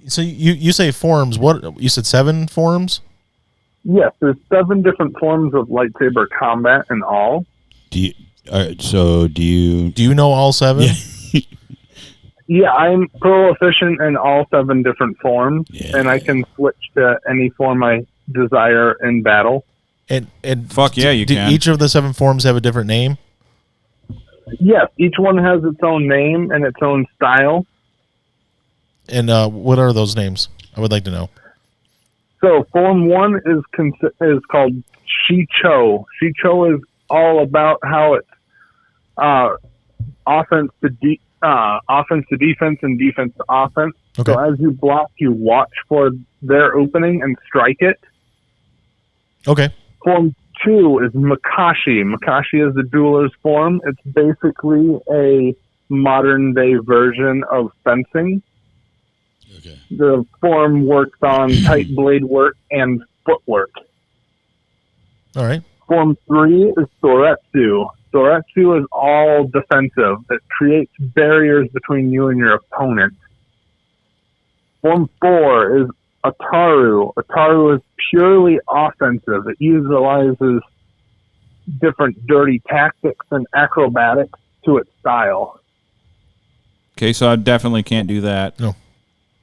So you say forms. What you said? 7 forms? Yes, there's 7 different forms of lightsaber combat in all. Do you know all 7? Yeah. Yeah, I'm proficient in all 7 different forms, and I can switch to any form I desire in battle. And fuck yeah, you can. Each of the 7 forms have a different name? Yes, each one has its own name and its own style. And what are those names? I would like to know. So Form 1 is called Shicho. Shicho is all about how it's offense to defense and defense to offense. Okay. So as you block, you watch for their opening and strike it. Okay. Form 2 is Makashi. Makashi is the dueler's form. It's basically a modern-day version of fencing. Okay. The form works on tight blade work and footwork. All right. Form 3 is Soretsu. Soretsu is all defensive. It creates barriers between you and your opponent. Form 4 is Ataru. Ataru is purely offensive. It utilizes different dirty tactics and acrobatics to its style. Okay, so I definitely can't do that. No.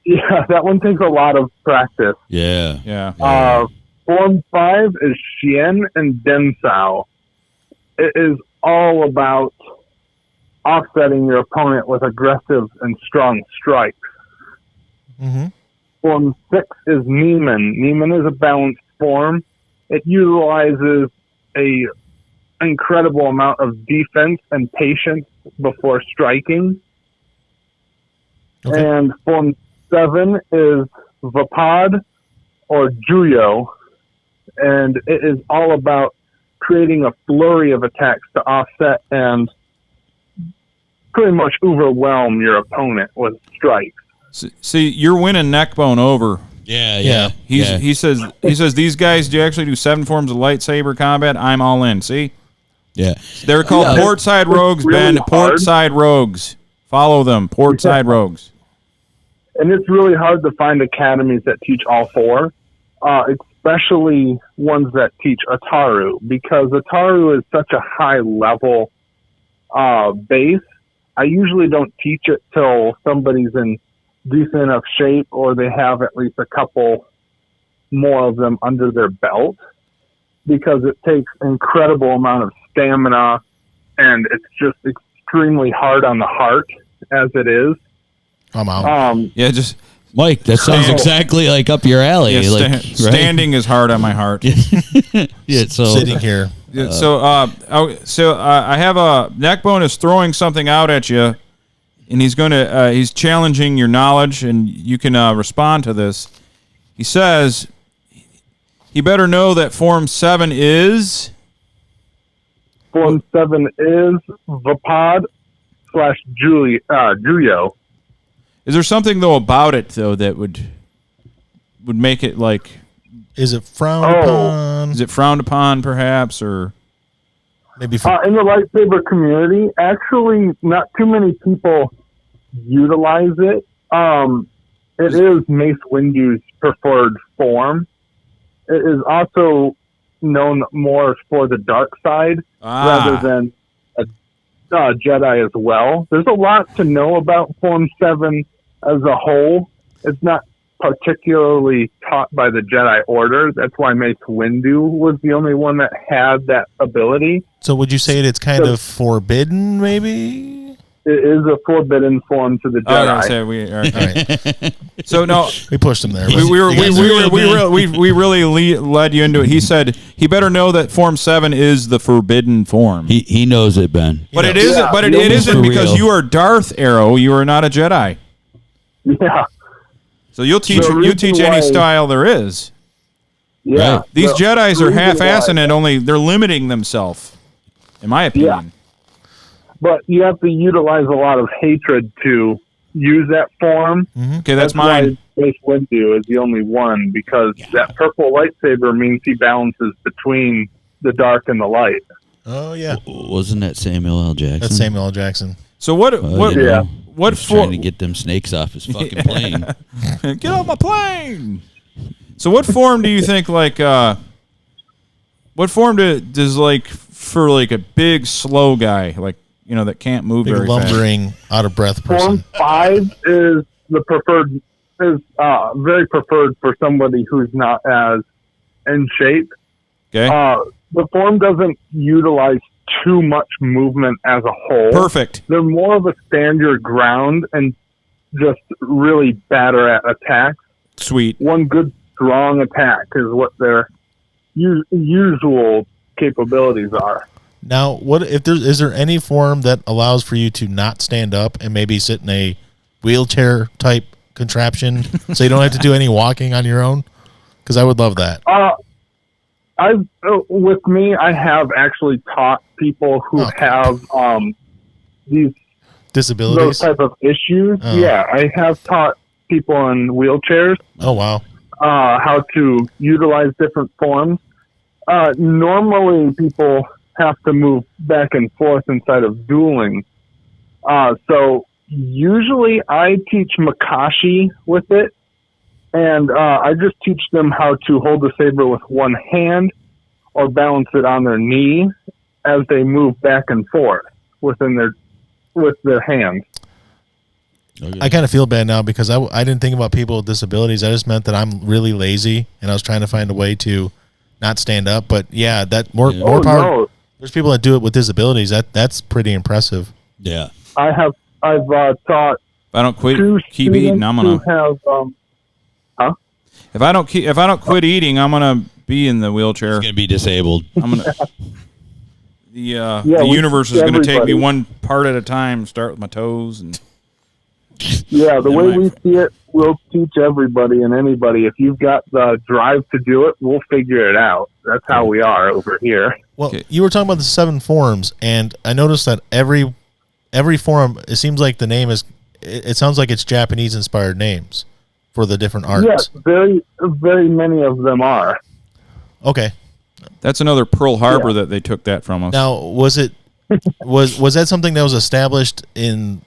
Yeah, that one takes a lot of practice. Yeah. Form 5 is Shien and Densao. It is all about offsetting your opponent with aggressive and strong strikes. Mm-hmm. Form 6 is Neiman. Neiman is a balanced form. It utilizes a incredible amount of defense and patience before striking. Okay. And Form 7 is Vapad or Juyo, and it is all about creating a flurry of attacks to offset and pretty much overwhelm your opponent with strikes. See, you're winning Neckbone over. Yeah. He says these guys do actually do 7 forms of lightsaber combat. I'm all in. See? Yeah. They're called Portside Rouges, really Ben. hard. Portside Rouges. Follow them. Portside Rouges. And it's really hard to find academies that teach all 4, especially ones that teach Ataru, because Ataru is such a high level base. I usually don't teach it till somebody's in decent enough shape or they have at least a couple more of them under their belt, because it takes incredible amount of stamina and it's just extremely hard on the heart as it is. I'm out. Just Mike, that sounds exactly like up your alley. yeah, standing is hard on my heart. Yeah, so Sitting here. So I have a Neckbone is throwing something out at you, and he's challenging your knowledge, and you can respond to this. He says he better know that Form 7 is. Form 7 is Vapad / Juyo. Is there something though about it though that would make it like? Is it frowned upon? Is it frowned upon, perhaps, or maybe in the lightsaber community? Actually, not too many people utilize it. It is Mace Windu's preferred form. It is also known more for the dark side rather than a Jedi as well. There's a lot to know about Form 7 as a whole. It's not particularly taught by the Jedi Order. That's why Mace Windu was the only one that had that ability. So would you say it's kind of forbidden, maybe? It is a forbidden form to the Jedi. All right. So no, we pushed him there. We really led you into it. He said he better know that Form 7 is the forbidden form. He knows it, Ben. But it isn't. But it isn't because you are Darth Aero. You are not a Jedi. Yeah. So you'll teach any style there is. Yeah. Right. These Jedis are half-assing it. They're limiting themselves, in my opinion. Yeah. But you have to utilize a lot of hatred to use that form. Mm-hmm. Okay, that's mine. Why Mace Windu is the only one, because that purple lightsaber means he balances between the dark and the light. Oh, yeah. Wasn't that Samuel L. Jackson? That's Samuel L. Jackson. So what? What He's trying to get them snakes off his fucking plane. Get off my plane. So what form do you think what form does for like a big slow guy that can't move Big very lumbering, out of breath Form person. 5 is the preferred, is very preferred for somebody who's not as in shape. Okay. The form doesn't utilize too much movement as a whole. Perfect. They're more of a stand your ground and just really batter at attacks. Sweet. One good strong attack is what their usual capabilities are. Now, what if is there any form that allows for you to not stand up and maybe sit in a wheelchair type contraption, so you don't have to do any walking on your own? Because I would love that. With me, I have actually taught people who have these Disabilities. those type of issues. Oh. Yeah, I have taught people in wheelchairs Oh wow. how to utilize different forms. Normally, people have to move back and forth inside of dueling. So usually I teach Makashi with it, and I just teach them how to hold the saber with one hand or balance it on their knee as they move back and forth with their hands. Okay. I kind of feel bad now because I didn't think about people with disabilities. I just meant that I'm really lazy and I was trying to find a way to not stand up. But yeah, that more power. No. There's people that do it with disabilities. That's pretty impressive. Yeah. I've taught If I don't quit, two keep eating. I'm students gonna. who have If I don't quit eating, I'm gonna be in the wheelchair. He's going to be disabled. I'm gonna. The universe is gonna take me one part at a time. Start with my toes and. Yeah, the Never way mind. we see it, we'll teach everybody and anybody. If you've got the drive to do it, we'll figure it out. That's how we are over here. Well, Okay. you were talking about the 7 forms, and I noticed that every form, it seems like the name is. It sounds like it's Japanese inspired names for the different arts. Yes, very, very many of them are. Okay. That's another Pearl Harbor Yeah. that they took that from us. Now, was that something that was established in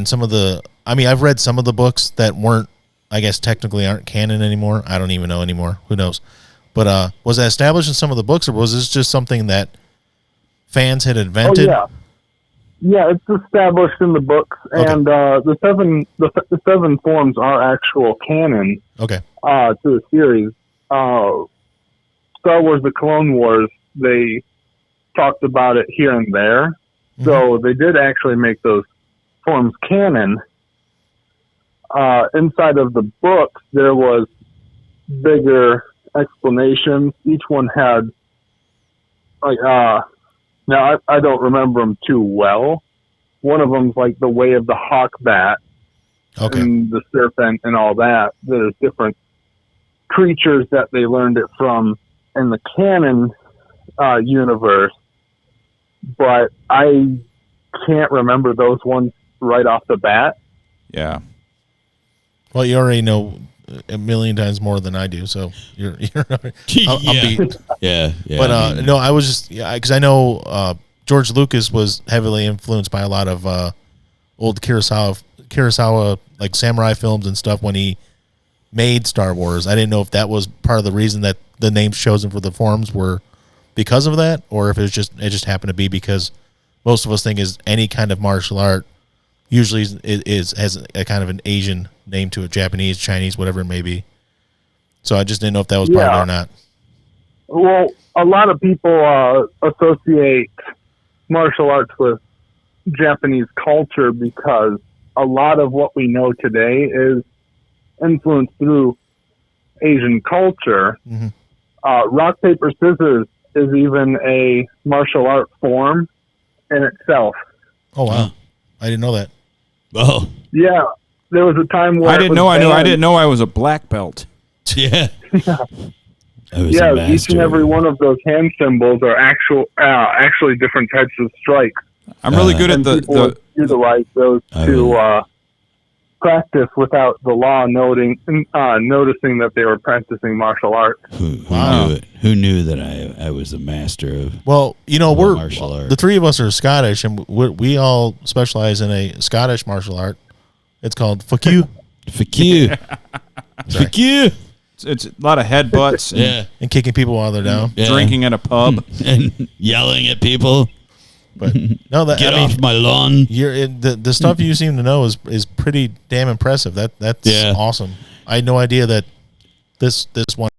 some of the? I mean, I've read some of the books that weren't, I guess, technically aren't canon anymore. I don't even know anymore. Who knows? But was that established in some of the books, or was this just something that fans had invented? Oh yeah, it's established in the books, Okay. and the seven forms are actual canon Okay. to the series. Star Wars: The Clone Wars, they talked about it here and there, so they did actually make those forms canon. Inside of the books, there was bigger explanations. Each one had, now I don't remember them too well. One of them's like the way of the hawk bat Okay. and the serpent and all that. There's different creatures that they learned it from in the canon universe, but I can't remember those ones right off the bat. Yeah. Well, you already know a million times more than I do, so you're I'll Yeah. beat. Yeah. But no, I was just because I know George Lucas was heavily influenced by a lot of old Kurosawa like samurai films and stuff when he made Star Wars. I didn't know if that was part of the reason that the names chosen for the forms were because of that, or if it just happened to be because most of us think is any kind of martial art usually has a kind of an Asian name to it, Japanese, Chinese, whatever it may be. So I just didn't know if that was part of it or not. Well, a lot of people associate martial arts with Japanese culture because a lot of what we know today is influenced through Asian culture. Mm-hmm. Rock, paper, scissors is even a martial art form in itself. Oh wow, I didn't know that. Oh. Yeah, there was a time where I didn't know I was a black belt. Yeah. I was a Yeah, each master. and every one of those hand symbols are actually different types of strikes. I'm really good at And people the utilize those practice without the law noticing that they were practicing martial arts. Who Wow. knew it? Who knew that I was a master of Well, we're martial art? the three of us are Scottish, and we all specialize in a Scottish martial art. It's called fuck you Fuck you. Fuck you. It's a lot of headbutts and Yeah. and kicking people while they're down. Yeah. drinking at a pub. And yelling at people. But no, that Get I mean, off my lawn. the stuff you seem to know is pretty damn impressive. That's Yeah. awesome. I had no idea that this one